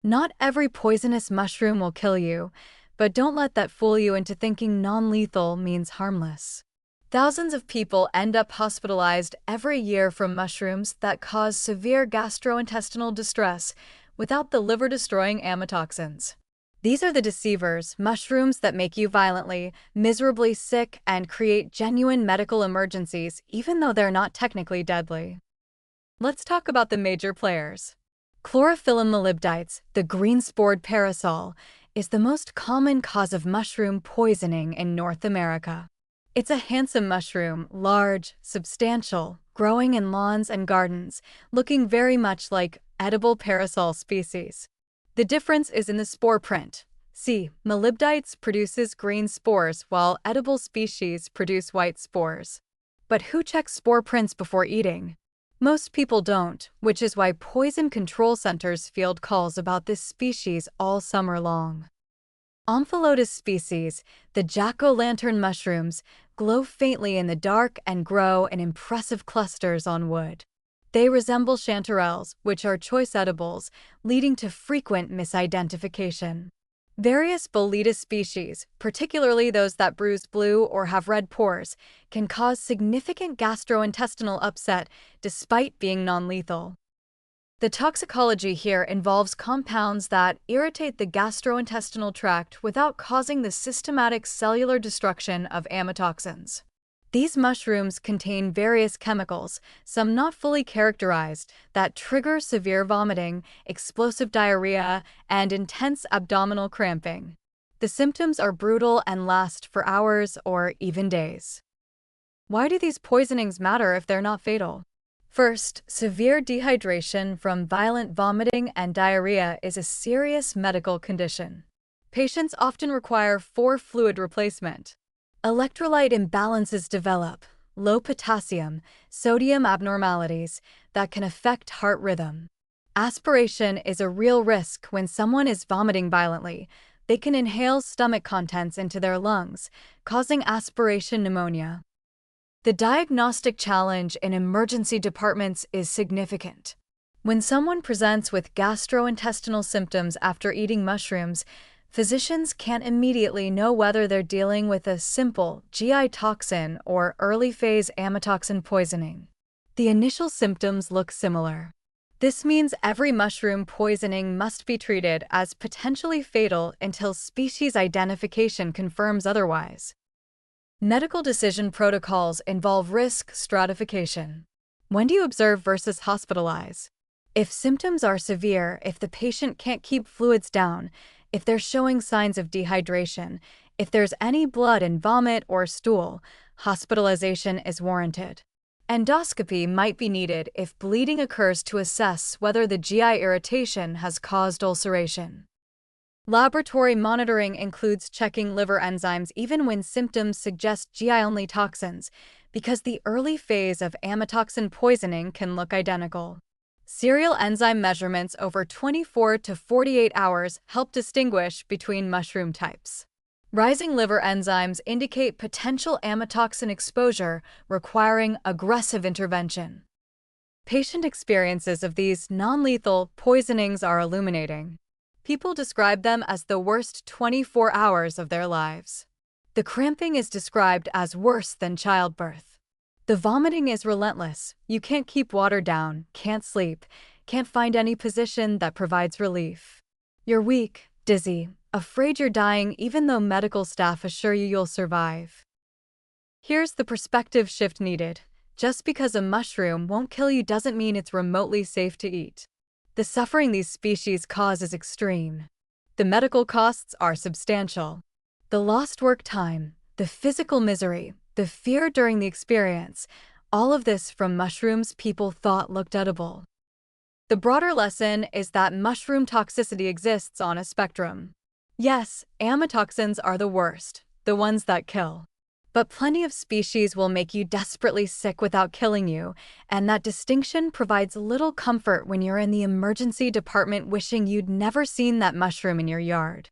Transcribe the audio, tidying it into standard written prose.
Not every poisonous mushroom will kill you, but don't let that fool you into thinking non-lethal means harmless. Thousands of people end up hospitalized every year from mushrooms that cause severe gastrointestinal distress without the liver-destroying amatoxins. These are the deceivers, mushrooms that make you violently, miserably sick and create genuine medical emergencies even though they're not technically deadly. Let's talk about the major players. Chlorophyllum molybdites, the green-spored parasol, is the most common cause of mushroom poisoning in North America. It's a handsome mushroom, large, substantial, growing in lawns and gardens, looking very much like edible parasol species. The difference is in the spore print. See, molybdites produces green spores while edible species produce white spores. But who checks spore prints before eating? Most people don't, which is why Poison Control Center's field calls about this species all summer long. Omphalodus species, the jack-o'-lantern mushrooms, glow faintly in the dark and grow in impressive clusters on wood. They resemble chanterelles, which are choice edibles, leading to frequent misidentification. Various Boletus species, particularly those that bruise blue or have red pores, can cause significant gastrointestinal upset despite being non-lethal. The toxicology here involves compounds that irritate the gastrointestinal tract without causing the systematic cellular destruction of amatoxins. These mushrooms contain various chemicals, some not fully characterized, that trigger severe vomiting, explosive diarrhea, and intense abdominal cramping. The symptoms are brutal and last for hours or even days. Why do these poisonings matter if they're not fatal? First, severe dehydration from violent vomiting and diarrhea is a serious medical condition. Patients often require fluid replacement. Electrolyte imbalances develop, low potassium, sodium abnormalities that can affect heart rhythm. Aspiration is a real risk when someone is vomiting violently. They can inhale stomach contents into their lungs, causing aspiration pneumonia. The diagnostic challenge in emergency departments is significant. When someone presents with gastrointestinal symptoms after eating mushrooms, physicians can't immediately know whether they're dealing with a simple GI toxin or early-phase amatoxin poisoning. The initial symptoms look similar. This means every mushroom poisoning must be treated as potentially fatal until species identification confirms otherwise. Medical decision protocols involve risk stratification. When do you observe versus hospitalize? If symptoms are severe, if the patient can't keep fluids down, if they're showing signs of dehydration, if there's any blood in vomit or stool, hospitalization is warranted. Endoscopy might be needed if bleeding occurs to assess whether the GI irritation has caused ulceration. Laboratory monitoring includes checking liver enzymes even when symptoms suggest GI-only toxins, because the early phase of amatoxin poisoning can look identical. Serial enzyme measurements over 24 to 48 hours help distinguish between mushroom types. Rising liver enzymes indicate potential amatoxin exposure requiring aggressive intervention. Patient experiences of these non-lethal poisonings are illuminating. People describe them as the worst 24 hours of their lives. The cramping is described as worse than childbirth. The vomiting is relentless. You can't keep water down, can't sleep, can't find any position that provides relief. You're weak, dizzy, afraid you're dying even though medical staff assure you you'll survive. Here's the perspective shift needed. Just because a mushroom won't kill you doesn't mean it's remotely safe to eat. The suffering these species cause is extreme. The medical costs are substantial. The lost work time, the physical misery, the fear during the experience, all of this from mushrooms people thought looked edible. The broader lesson is that mushroom toxicity exists on a spectrum. Yes, amatoxins are the worst, the ones that kill. But plenty of species will make you desperately sick without killing you, and that distinction provides little comfort when you're in the emergency department wishing you'd never seen that mushroom in your yard.